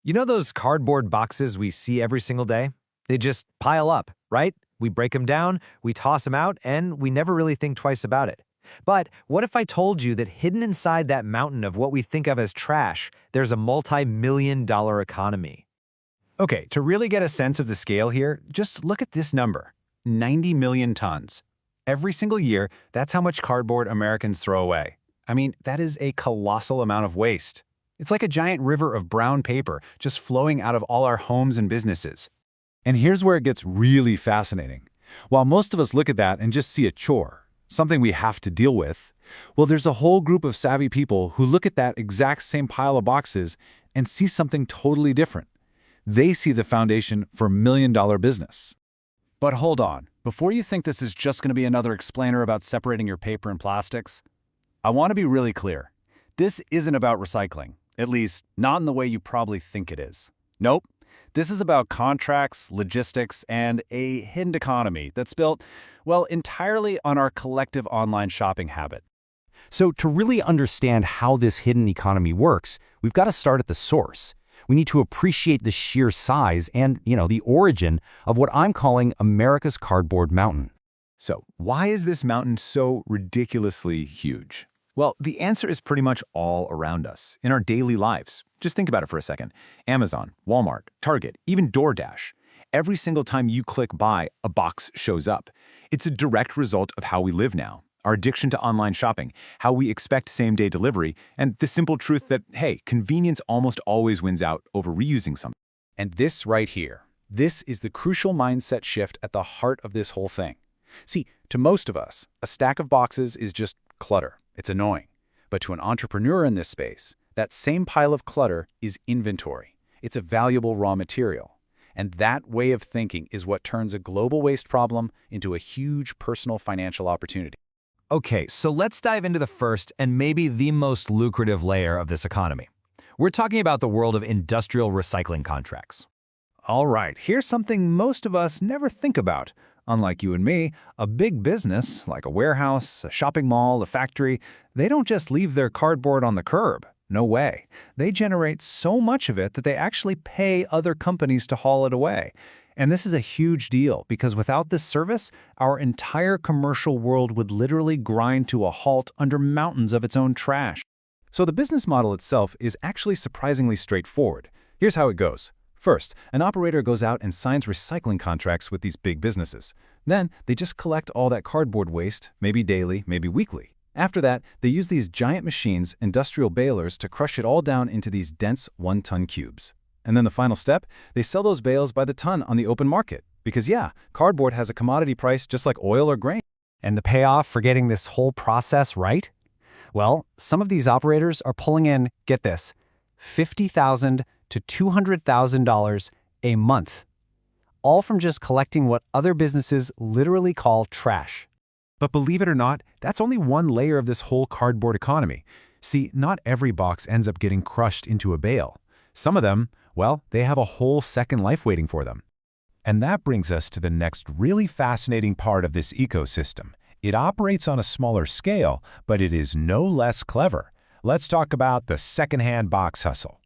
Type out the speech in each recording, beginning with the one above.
You know those cardboard boxes we see every single day? They just pile up, right? We break them down, we toss them out, and we never really think twice about it. But what if I told you that hidden inside that mountain of what we think of as trash, there's a multi-million-dollar economy? Okay, to really get a sense of the scale here, just look at this number, 90 million tons. Every single year, that's how much cardboard Americans throw away. I mean, that is a colossal amount of waste. It's like a giant river of brown paper just flowing out of all our homes and businesses. And here's where it gets really fascinating. While most of us look at that and just see a chore, something we have to deal with, well, there's a whole group of savvy people who look at that exact same pile of boxes and see something totally different. They see the foundation for million-dollar business. But hold on, before you think this is just going to be another explainer about separating your paper and plastics, I want to be really clear. This isn't about recycling, at least not in the way you probably think it is. Nope. This is about contracts, logistics, and a hidden economy that's built, well, entirely on our collective online shopping habit. So to really understand how this hidden economy works, we've got to start at the source. We need to appreciate the sheer size and, the origin of what I'm calling America's cardboard mountain. So, why is this mountain so ridiculously huge? Well, the answer is pretty much all around us, in our daily lives. Just think about it for a second. Amazon, Walmart, Target, even DoorDash. Every single time you click buy, a box shows up. It's a direct result of how we live now. Our addiction to online shopping, how we expect same-day delivery, and the simple truth that, hey, convenience almost always wins out over reusing something. And this right here, this is the crucial mindset shift at the heart of this whole thing. See, to most of us, a stack of boxes is just clutter. It's annoying. But to an entrepreneur in this space, that same pile of clutter is inventory. It's a valuable raw material. And that way of thinking is what turns a global waste problem into a huge personal financial opportunity. Okay, so let's dive into the first and maybe the most lucrative layer of this economy. We're talking about the world of industrial recycling contracts. All right, here's something most of us never think about. Unlike you and me, a big business, like a warehouse, a shopping mall, a factory, they don't just leave their cardboard on the curb. No way. They generate so much of it that they actually pay other companies to haul it away. And this is a huge deal because without this service, our entire commercial world would literally grind to a halt under mountains of its own trash. So the business model itself is actually surprisingly straightforward. Here's how it goes. First, an operator goes out and signs recycling contracts with these big businesses. Then, they just collect all that cardboard waste, maybe daily, maybe weekly. After that, they use these giant machines, industrial balers, to crush it all down into these dense one-ton cubes. And then the final step, they sell those bales by the ton on the open market. Because yeah, cardboard has a commodity price just like oil or grain. And the payoff for getting this whole process right? Well, some of these operators are pulling in, get this, $50,000 to $200,000 a month, all from just collecting what other businesses literally call trash. But believe it or not, that's only one layer of this whole cardboard economy. See, not every box ends up getting crushed into a bale. Some of them, well, they have a whole second life waiting for them. And that brings us to the next really fascinating part of this ecosystem. It operates on a smaller scale, but it is no less clever. Let's talk about the secondhand box hustle.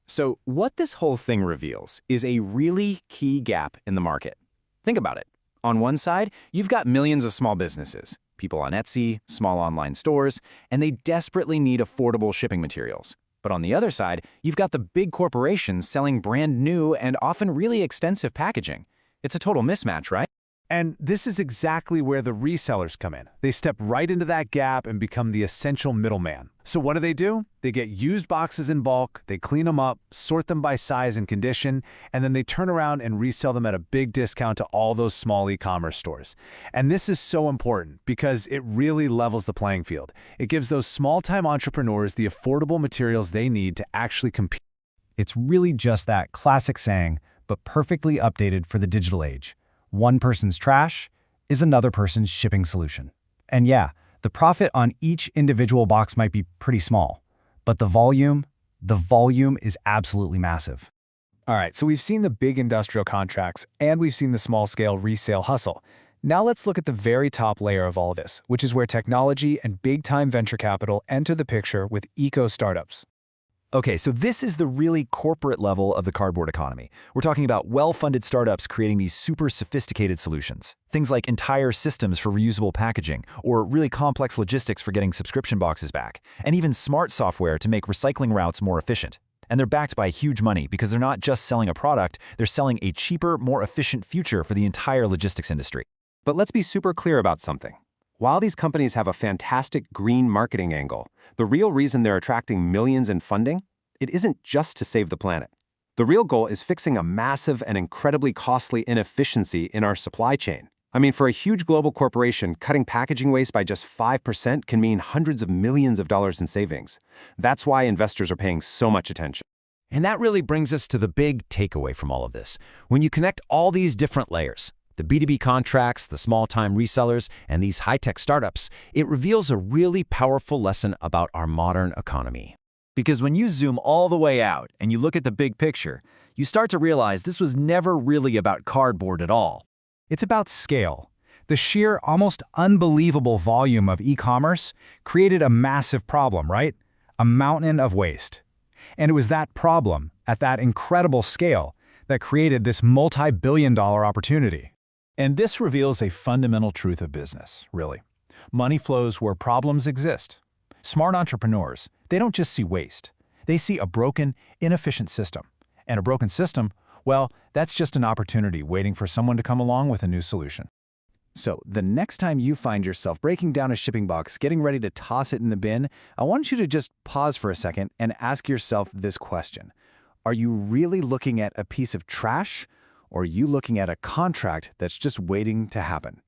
So what this whole thing reveals is a really key gap in the market. Think about it. On one side, you've got millions of small businesses, people on Etsy, small online stores, and they desperately need affordable shipping materials. But on the other side, you've got the big corporations selling brand new and often really extensive packaging. It's a total mismatch, right? And this is exactly where the resellers come in. They step right into that gap and become the essential middleman. So what do? They get used boxes in bulk, they clean them up, sort them by size and condition, and then they turn around and resell them at a big discount to all those small e-commerce stores. And this is so important because it really levels the playing field. It gives those small-time entrepreneurs the affordable materials they need to actually compete. It's really just that classic saying, but perfectly updated for the digital age. One person's trash is another person's shipping solution. And yeah, the profit on each individual box might be pretty small, but the volume is absolutely massive. All right, so we've seen the big industrial contracts and we've seen the small-scale resale hustle. Now let's look at the very top layer of all this, which is where technology and big-time venture capital enter the picture with eco-startups. Okay, so this is the really corporate level of the cardboard economy. We're talking about well-funded startups creating these super sophisticated solutions. Things like entire systems for reusable packaging, or really complex logistics for getting subscription boxes back, and even smart software to make recycling routes more efficient. And they're backed by huge money because they're not just selling a product, they're selling a cheaper, more efficient future for the entire logistics industry. But let's be super clear about something. While these companies have a fantastic green marketing angle, the real reason they're attracting millions in funding, it isn't just to save the planet. The real goal is fixing a massive and incredibly costly inefficiency in our supply chain. I mean, for a huge global corporation, cutting packaging waste by just 5% can mean hundreds of millions of dollars in savings. That's why investors are paying so much attention. And that really brings us to the big takeaway from all of this. When you connect all these different layers, the B2B contracts, the small-time resellers, and these high-tech startups, it reveals a really powerful lesson about our modern economy. Because when you zoom all the way out and you look at the big picture, you start to realize this was never really about cardboard at all. It's about scale. The sheer, almost unbelievable volume of e-commerce created a massive problem, right? A mountain of waste. And it was that problem, at that incredible scale, that created this multi-billion-dollar opportunity. And this reveals a fundamental truth of business, really. Money flows where problems exist. Smart entrepreneurs, they don't just see waste. They see a broken, inefficient system. And a broken system, well, that's just an opportunity waiting for someone to come along with a new solution. So the next time you find yourself breaking down a shipping box, getting ready to toss it in the bin, I want you to just pause for a second and ask yourself this question. Are you really looking at a piece of trash, or are you looking at a contract that's just waiting to happen?